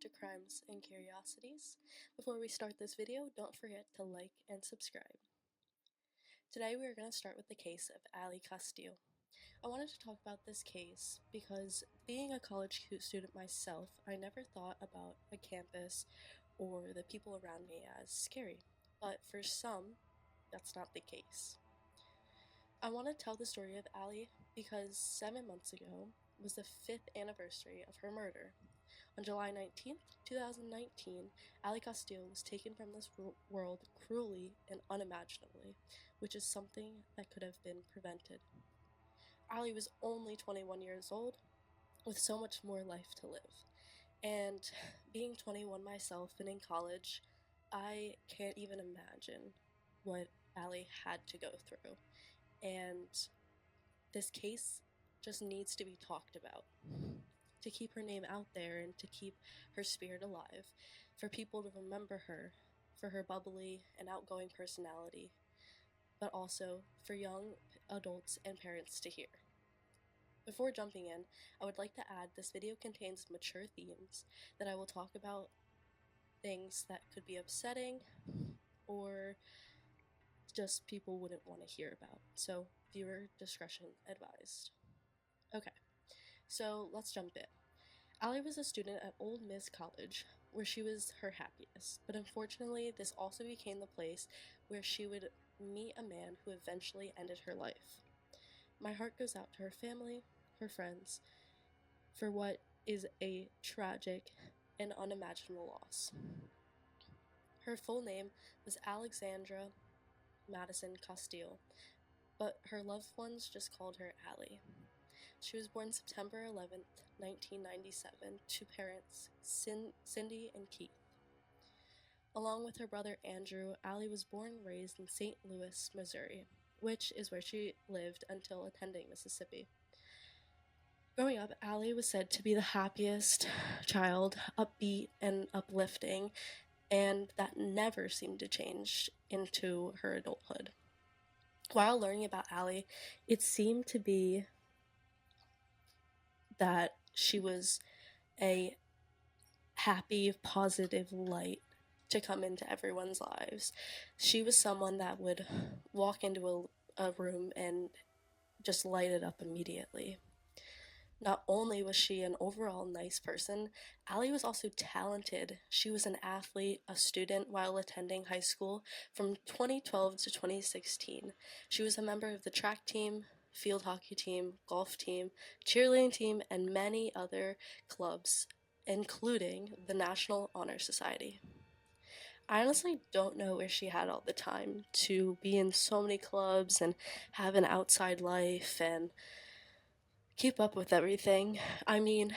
to Crimes and Curiosities. Before we start this video, don't forget to like and subscribe. Today we are going to start with the case of Ally Kostial. I wanted to talk about this case because being a college student myself, I never thought about a campus or the people around me as scary, but for some, that's not the case. I want to tell the story of Ally because 7 months ago was the 5th anniversary of her murder. On July 19th, 2019, Ally Kostial was taken from this world cruelly and unimaginably, which is something that could have been prevented. Ally was only 21 years old, with so much more life to live. And being 21 myself and in college, I can't even imagine what Ally had to go through. And this case just needs to be talked about, to keep her name out there and to keep her spirit alive, for people to remember her for her bubbly and outgoing personality, but also for young adults and parents to hear. Before jumping in, I would like to add this video contains mature themes that I will talk about things that could be upsetting or just people wouldn't want to hear about, so viewer discretion advised. Okay, so let's jump in. Ally was a student at Old Miss College, where she was her happiest, but unfortunately this also became the place where she would meet a man who eventually ended her life. My heart goes out to her family, her friends, for what is a tragic and unimaginable loss. Her full name was Alexandra Madison Kostial, but her loved ones just called her Ally. She was born September 11th, 1997, to parents Cindy and Keith. Along with her brother Andrew, Ally was born and raised in St. Louis, Missouri, which is where she lived until attending Mississippi. Growing up, Ally was said to be the happiest child, upbeat and uplifting, and that never seemed to change into her adulthood. While learning about Ally, it seemed to be that she was a happy, positive light to come into everyone's lives. She was someone that would walk into a room and just light it up immediately. Not only was she an overall nice person, Ally was also talented. She was an athlete, a student while attending high school from 2012 to 2016. She was a member of the track team, field hockey team, golf team, cheerleading team, and many other clubs, including the National Honor Society. I honestly don't know where she had all the time to be in so many clubs and have an outside life and keep up with everything. I mean,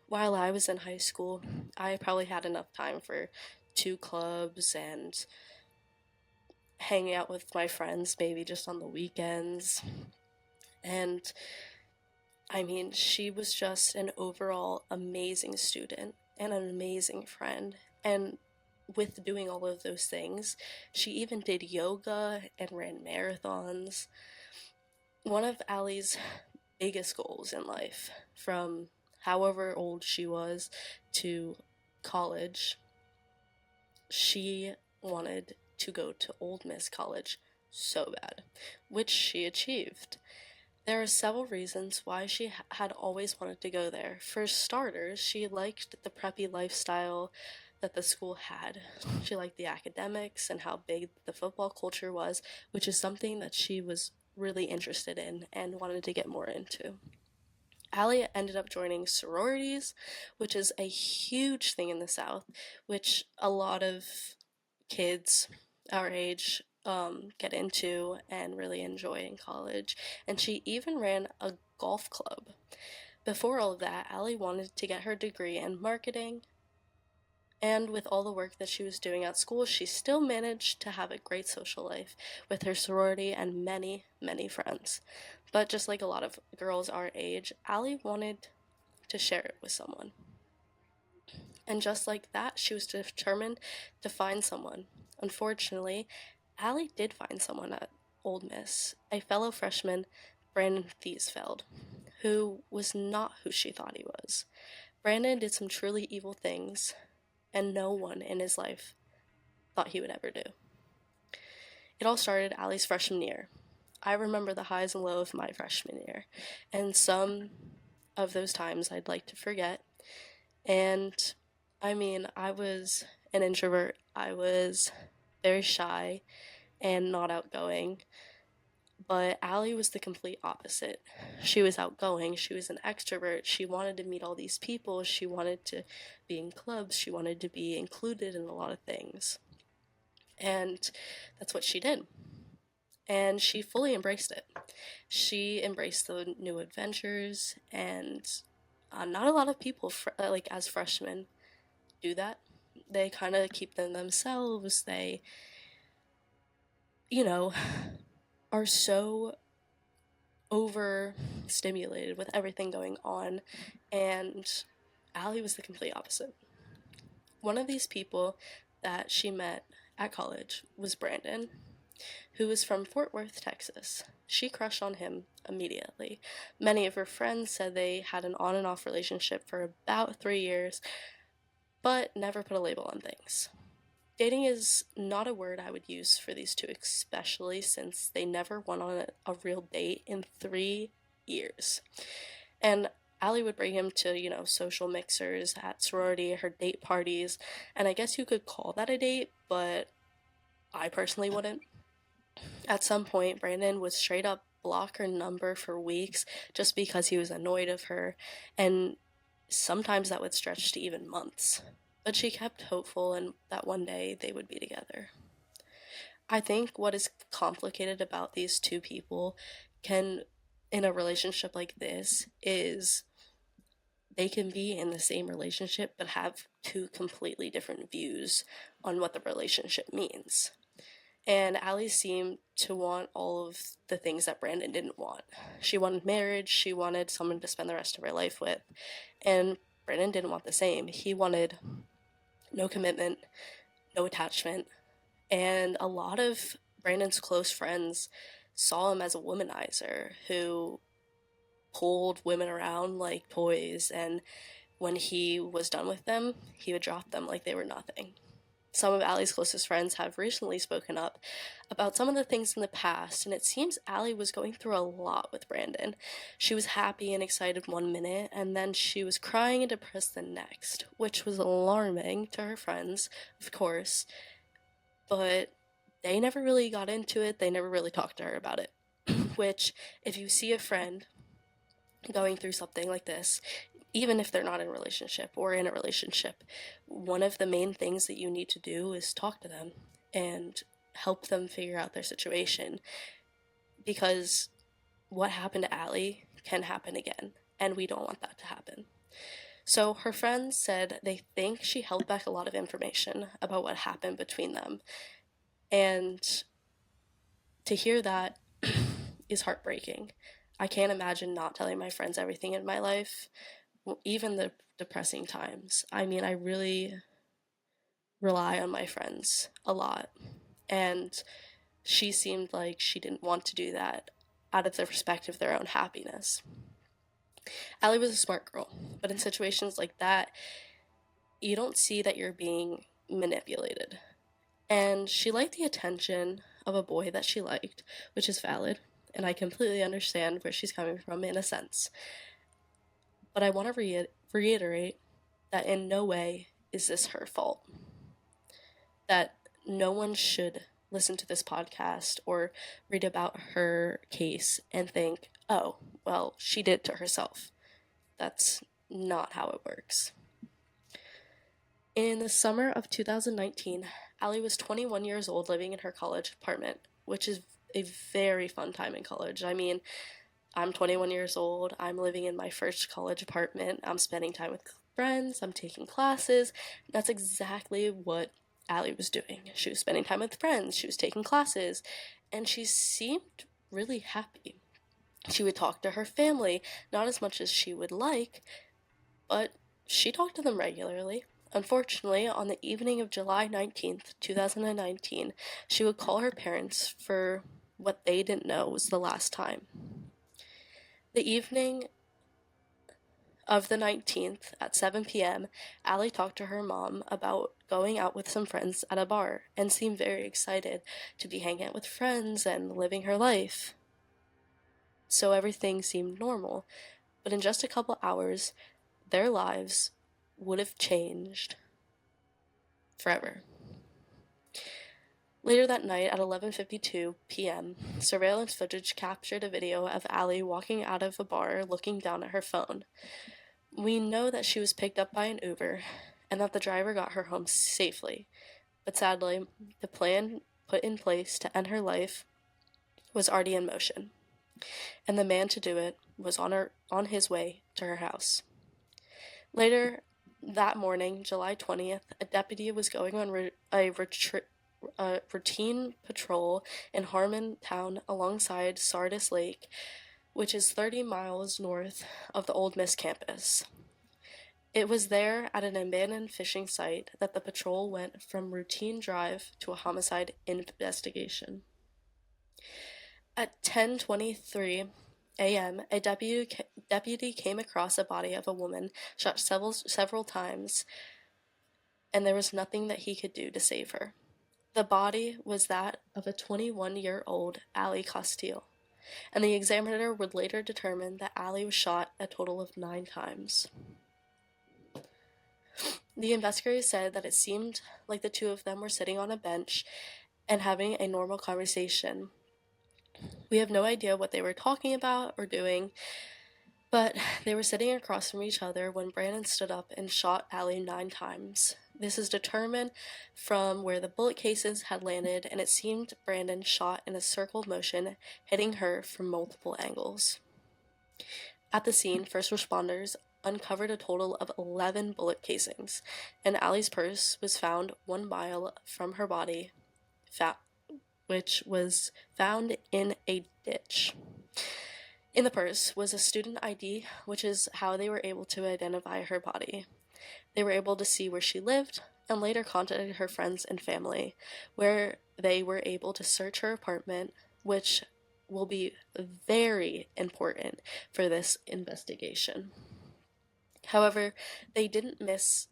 while I was in high school, I probably had enough time for 2 clubs and hanging out with my friends maybe just on the weekends. And I mean, she was just an overall amazing student and an amazing friend. And with doing all of those things, she even did yoga and ran marathons. One of Ally's biggest goals in life, from however old she was to college, she wanted to go to Old Miss College so bad, which she achieved. There are several reasons why she had always wanted to go there. For starters, she liked the preppy lifestyle that the school had. She liked the academics and how big the football culture was, which is something that she was really interested in and wanted to get more into. Ally ended up joining sororities, which is a huge thing in the South, which a lot of kids our age get into and really enjoy in college. And she even ran a golf club. Before all of that, Ally wanted to get her degree in marketing, and with all the work that she was doing at school, she still managed to have a great social life with her sorority and many, many friends. But just like a lot of girls our age, Ally wanted to share it with someone. And just like that, she was determined to find someone. Unfortunately, Ally did find someone at Old Miss, a fellow freshman, Brandon Thiesfeld, who was not who she thought he was. Brandon did some truly evil things and no one in his life thought he would ever do. It all started Ally's freshman year. I remember the highs and lows of my freshman year, and some of those times I'd like to forget. And I mean, I was an introvert. I was very shy and not outgoing. But Ally was the complete opposite. She was outgoing, she was an extrovert, she wanted to meet all these people, she wanted to be in clubs, she wanted to be included in a lot of things. And that's what she did. And she fully embraced it. She embraced the new adventures, and not a lot of people, like as freshmen, do that. They kind of keep them themselves. They, you know, are so overstimulated with everything going on, and Ally was the complete opposite. One of these people that she met at college was Brandon, who was from Fort Worth, Texas. She crushed on him immediately. Many of her friends said they had an on and off relationship for about 3 years, but never put a label on things. Dating is not a word I would use for these two, especially since they never went on a real date in 3 years. And Ally would bring him to, social mixers at sorority, her date parties, and I guess you could call that a date, but I personally wouldn't. At some point, Brandon would straight up block her number for weeks just because he was annoyed of her, and sometimes that would stretch to even months. But she kept hopeful and that one day they would be together. I think what is complicated about these two people in a relationship like this, is they can be in the same relationship but have two completely different views on what the relationship means. And Ally seemed to want all of the things that Brandon didn't want. She wanted marriage, she wanted someone to spend the rest of her life with, and Brandon didn't want the same. He wanted no commitment, no attachment, and a lot of Brandon's close friends saw him as a womanizer who pulled women around like toys, and when he was done with them, he would drop them like they were nothing. Some of Ally's closest friends have recently spoken up about some of the things in the past, and it seems Ally was going through a lot with Brandon. She was happy and excited one minute, and then she was crying and depressed the next, which was alarming to her friends, of course, but they never really got into it, they never really talked to her about it. Which, if you see a friend going through something like this, even if they're not in a relationship or in a relationship, one of the main things that you need to do is talk to them and help them figure out their situation. Because what happened to Ally can happen again, and we don't want that to happen. So her friends said they think she held back a lot of information about what happened between them. And to hear that is heartbreaking. I can't imagine not telling my friends everything in my life, even the depressing times. I mean, I really rely on my friends a lot, and she seemed like she didn't want to do that out of the respect of their own happiness. Ally was a smart girl, but in situations like that, you don't see that you're being manipulated. And she liked the attention of a boy that she liked, which is valid, and I completely understand where she's coming from in a sense. But I want to reiterate that in no way is this her fault. That no one should listen to this podcast or read about her case and think, oh, well, she did it to herself. That's not how it works. In the summer of 2019, Ally was 21 years old, living in her college apartment, which is a very fun time in college. I mean, I'm 21 years old, I'm living in my first college apartment, I'm spending time with friends, I'm taking classes. That's exactly what Ally was doing. She was spending time with friends, she was taking classes, and she seemed really happy. She would talk to her family, not as much as she would like, but she talked to them regularly. Unfortunately, on the evening of July 19th, 2019, she would call her parents for what they didn't know was the last time. The evening of the 19th at 7 p.m., Ally talked to her mom about going out with some friends at a bar and seemed very excited to be hanging out with friends and living her life. So everything seemed normal, but in just a couple hours, their lives would have changed forever. Later that night at 11:52 p.m., surveillance footage captured a video of Ally walking out of a bar looking down at her phone. We know that she was picked up by an Uber and that the driver got her home safely, but sadly, the plan put in place to end her life was already in motion, and the man to do it was on his way to her house. Later that morning, July 20th, a deputy was going on a routine patrol in Harmontown alongside Sardis Lake, which is 30 miles north of the Old Miss campus. It was there at an abandoned fishing site that the patrol went from routine drive to a homicide investigation. At 10:23 a.m., a deputy came across a body of a woman shot several times, and there was nothing that he could do to save her. The body was that of a 21-year-old Ally Kostial, and the examiner would later determine that Ally was shot a total of 9 times. The investigators said that it seemed like the two of them were sitting on a bench and having a normal conversation. We have no idea what they were talking about or doing, but they were sitting across from each other when Brandon stood up and shot Ally 9 times. This is determined from where the bullet cases had landed, and it seemed Brandon shot in a circle motion, hitting her from multiple angles. At the scene, first responders uncovered a total of 11 bullet casings, and Ally's purse was found 1 mile from her body, which was found in a ditch. In the purse was a student ID, which is how they were able to identify her body. They were able to see where she lived and later contacted her friends and family, where they were able to search her apartment, which will be very important for this investigation. However, they didn't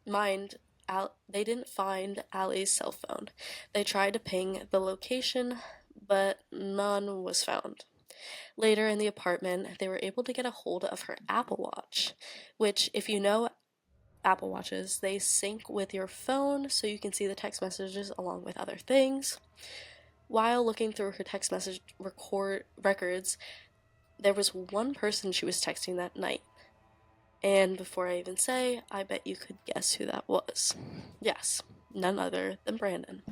find Ally's cell phone. They tried to ping the location, but none was found. Later in the apartment, they were able to get a hold of her Apple Watch, which, if you know Apple Watches, they sync with your phone so you can see the text messages along with other things. While looking through her text message records, there was one person she was texting that night. And before I even say, I bet you could guess who that was. Yes, none other than Brandon.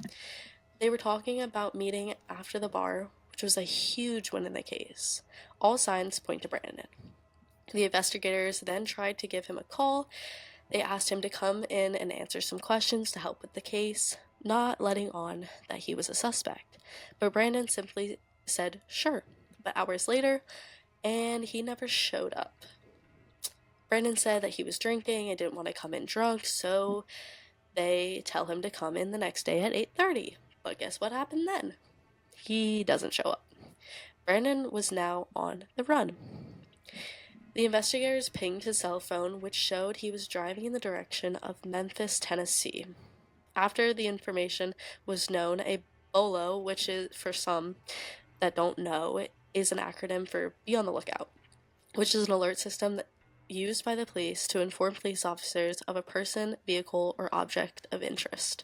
They were talking about meeting after the bar, which was a huge win in the case. All signs point to Brandon. The investigators then tried to give him a call. They asked him to come in and answer some questions to help with the case, not letting on that he was a suspect. But Brandon simply said sure, but hours later, and he never showed up. Brandon said that he was drinking and didn't want to come in drunk, so they tell him to come in the next day at 8:30. But guess what happened then? He doesn't show up. Brandon was now on the run. The investigators pinged his cell phone, which showed he was driving in the direction of Memphis, Tennessee. After the information was known, a BOLO, which is, for some that don't know, is an acronym for Be on the Lookout, which is an alert system used by the police to inform police officers of a person, vehicle, or object of interest.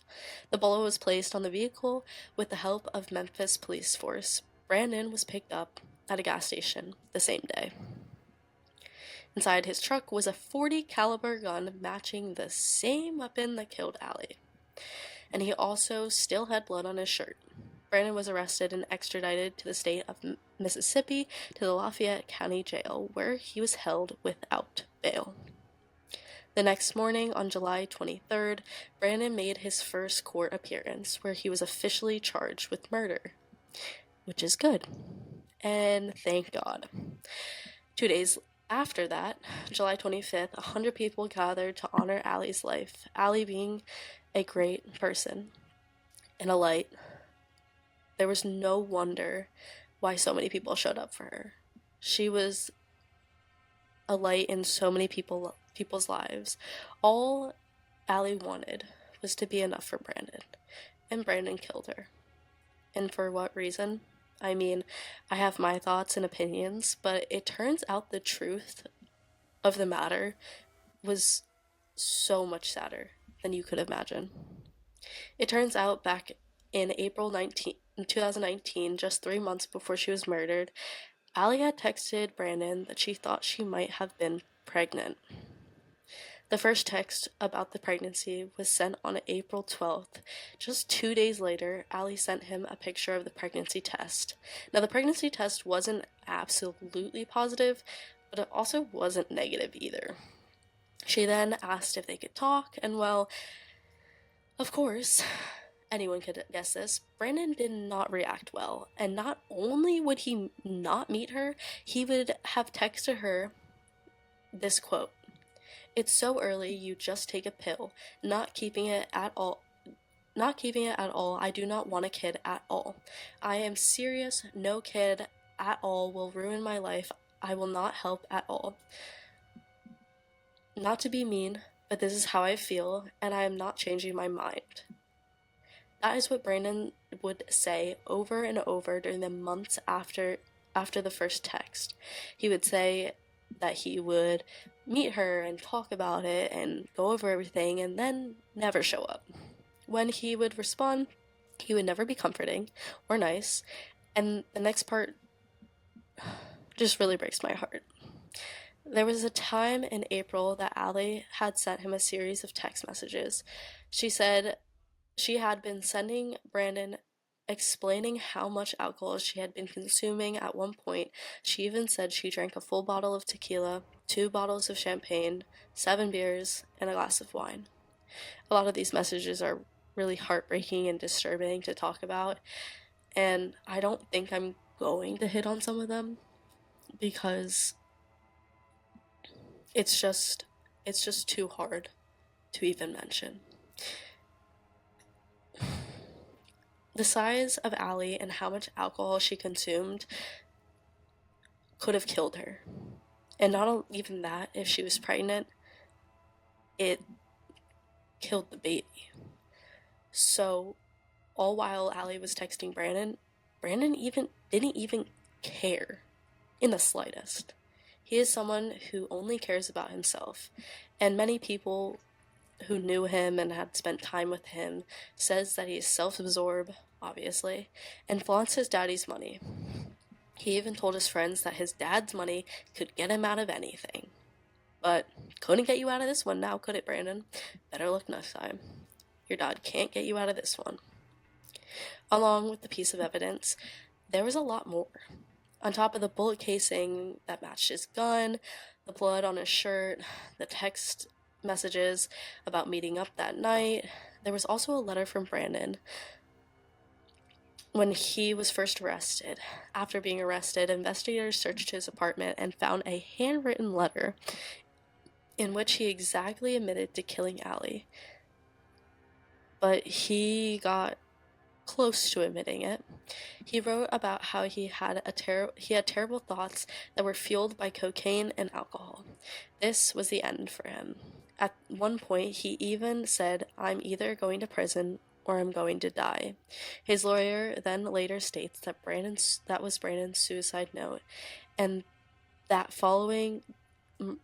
The BOLO was placed on the vehicle with the help of Memphis police force. Brandon was picked up at a gas station the same day. Inside his truck was a .40 caliber gun matching the same weapon that killed Ally. And he also still had blood on his shirt. Brandon was arrested and extradited to the state of Mississippi to the Lafayette County Jail, where he was held without bail. The next morning, on July 23rd, Brandon made his first court appearance, where he was officially charged with murder, which is good. And thank God. 2 days after that, July 25th, 100 people gathered to honor Ally's life, Ally being a great person and a light. There was no wonder why so many people showed up for her. She was a light in so many people's people's lives. All Ally wanted was to be enough for Brandon, and Brandon killed her. And for what reason? I mean, I have my thoughts and opinions, but it turns out the truth of the matter was so much sadder than you could imagine. It turns out back in April 2019, just 3 months before she was murdered, Ally had texted Brandon that she thought she might have been pregnant. The first text about the pregnancy was sent on April 12th. Just 2 days later, Ally sent him a picture of the pregnancy test. Now, the pregnancy test wasn't absolutely positive, but it also wasn't negative either. She then asked if they could talk, and well, of course, anyone could guess this, Brandon did not react well, and not only would he not meet her, he would have texted her this quote: "It's so early, you just take a pill, not keeping it at all. I do not want a kid at all. I am serious, no kid at all will ruin my life. I will not help at all. Not to be mean, but this is how I feel, and I am not changing my mind." That is what Brandon would say over and over during the months after the first text. He would say that he would meet her and talk about it and go over everything, and then never show up. When he would respond, he would never be comforting or nice, and the next part just really breaks my heart. There was a time in April that Ally had sent him a series of text messages. She said she had been sending Brandon explaining how much alcohol she had been consuming. At one point, she even said she drank a full bottle of tequila, 2 bottles of champagne, 7 beers, and a glass of wine. A lot of these messages are really heartbreaking and disturbing to talk about, and I don't think I'm going to hit on some of them because it's just too hard to even mention. The size of Ally and how much alcohol she consumed could have killed her. And not even that, if she was pregnant, it killed the baby. So, all while Ally was texting Brandon didn't even care in the slightest. He is someone who only cares about himself, and many people who knew him and had spent time with him says that he is self-absorbed, obviously, and flaunts his daddy's money. He even told his friends that his dad's money could get him out of anything. But couldn't get you out of this one now, could it, Brandon? Better luck next time. Your dad can't get you out of this one. Along with the piece of evidence, there was a lot more. On top of the bullet casing that matched his gun, the blood on his shirt, the text messages about meeting up that night, there was also a letter from Brandon when he was first arrested. After being arrested, investigators searched his apartment and found a handwritten letter in which he exactly admitted to killing Ally. But he got close to admitting it. He wrote about how he had terrible thoughts that were fueled by cocaine and alcohol. This was the end for him. At one point, he even said, "I'm either going to prison or I'm going to die." His lawyer then later states that that was Brandon's suicide note, and that following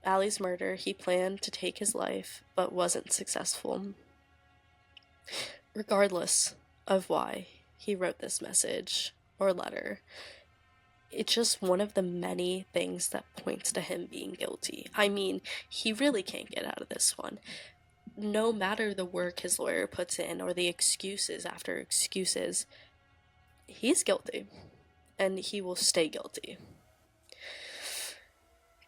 Ally's murder, he planned to take his life, but wasn't successful. Regardless of why he wrote this message or letter, it's just one of the many things that points to him being guilty. I mean, he really can't get out of this one. No matter the work his lawyer puts in or the excuses after excuses, he's guilty, and he will stay guilty.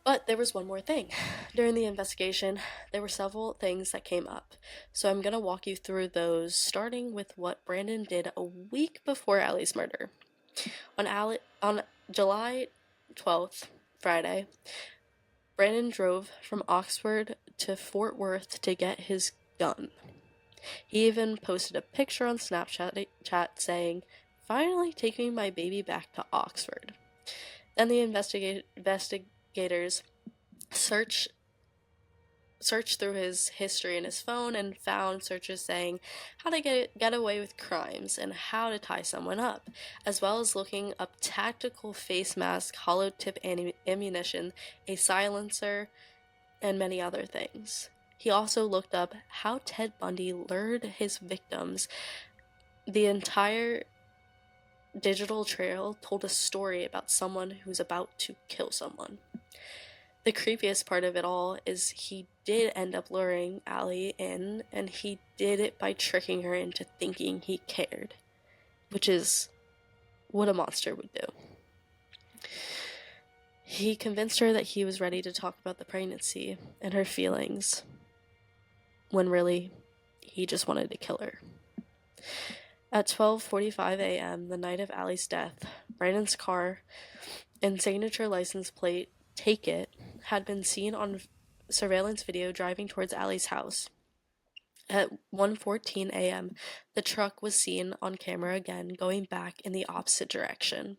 But there was one more thing. During the investigation, there were several things that came up. So I'm going to walk you through those, starting with what Brandon did a week before Ally's murder. On July 12th, Friday, Brandon drove from Oxford to Fort Worth to get his gun. He even posted a picture on Snapchat saying, "Finally taking my baby back to Oxford." Then the investigators searched through his history in his phone and found searches saying how to get away with crimes and how to tie someone up, as well as looking up tactical face mask, hollow tip ammunition, a silencer, and many other things. He also looked up how Ted Bundy lured his victims. The entire digital trail told a story about someone who's about to kill someone. The creepiest part of it all is he did end up luring Ally in, and he did it by tricking her into thinking he cared, which is what a monster would do. He convinced her that he was ready to talk about the pregnancy and her feelings, when really, he just wanted to kill her. At 12:45 a.m., the night of Ally's death, Brandon's car and signature license plate, Take It, had been seen on surveillance video driving towards Ally's house. At 1:14 a.m., the truck was seen on camera again going back in the opposite direction.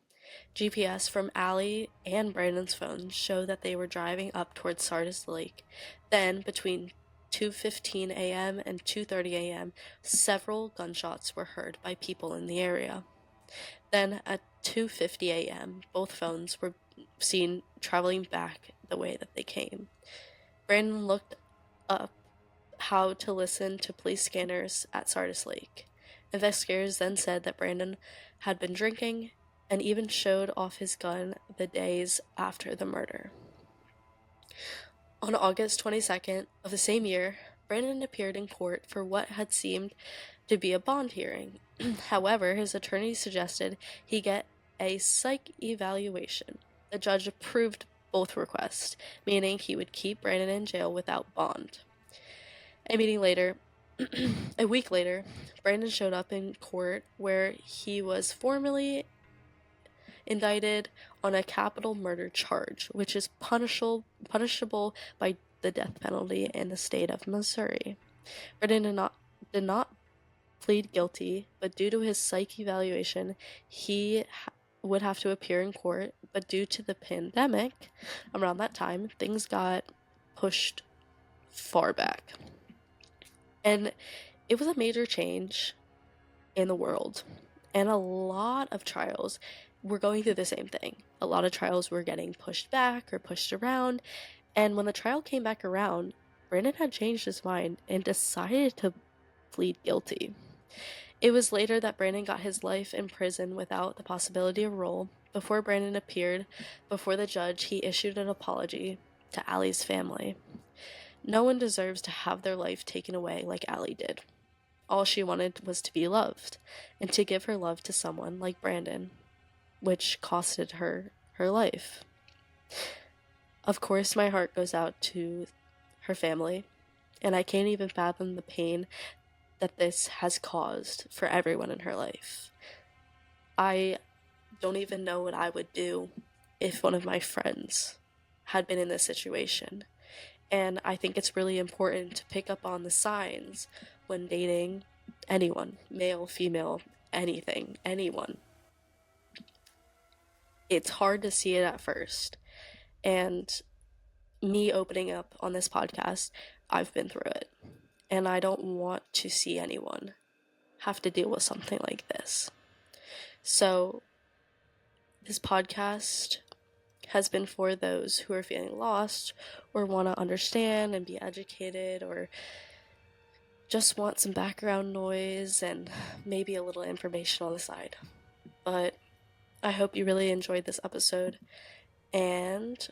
GPS from Ally and Brandon's phone showed that they were driving up towards Sardis Lake. Then, between 2:15 a.m. and 2:30 a.m., several gunshots were heard by people in the area. Then, at 2:50 a.m., both phones were seen traveling back the way that they came. Brandon looked up how to listen to police scanners at Sardis Lake. Investigators then said that Brandon had been drinking and even showed off his gun the days after the murder. On August 22nd of the same year, Brandon appeared in court for what had seemed to be a bond hearing. However, his attorney suggested he get a psych evaluation. The judge approved both requests, meaning he would keep Brandon in jail without bond. A week later, Brandon showed up in court where he was formally indicted on a capital murder charge, which is punishable by the death penalty in the state of Missouri. Brandon did not plead guilty, but due to his psych evaluation, he would have to appear in court, but due to the pandemic, around that time, things got pushed far back. And it was a major change in the world, and a lot of trials were going through the same thing. A lot of trials were getting pushed back or pushed around, and when the trial came back around, Brandon had changed his mind and decided to plead guilty. It was later that Brandon got his life in prison without the possibility of parole. Before Brandon appeared before the judge, he issued an apology to Ally's family. No one deserves to have their life taken away like Ally did. All she wanted was to be loved, and to give her love to someone like Brandon, which costed her her life. Of course, my heart goes out to her family, and I can't even fathom the pain that this has caused for everyone in her life. I don't even know what I would do if one of my friends had been in this situation. And I think it's really important to pick up on the signs when dating anyone, male, female, anything, anyone. It's hard to see it at first. And me opening up on this podcast, I've been through it. And I don't want to see anyone have to deal with something like this. So, this podcast has been for those who are feeling lost or want to understand and be educated, or just want some background noise and maybe a little information on the side. But I hope you really enjoyed this episode, and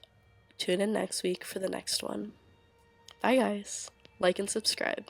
tune in next week for the next one. Bye guys. Like and subscribe.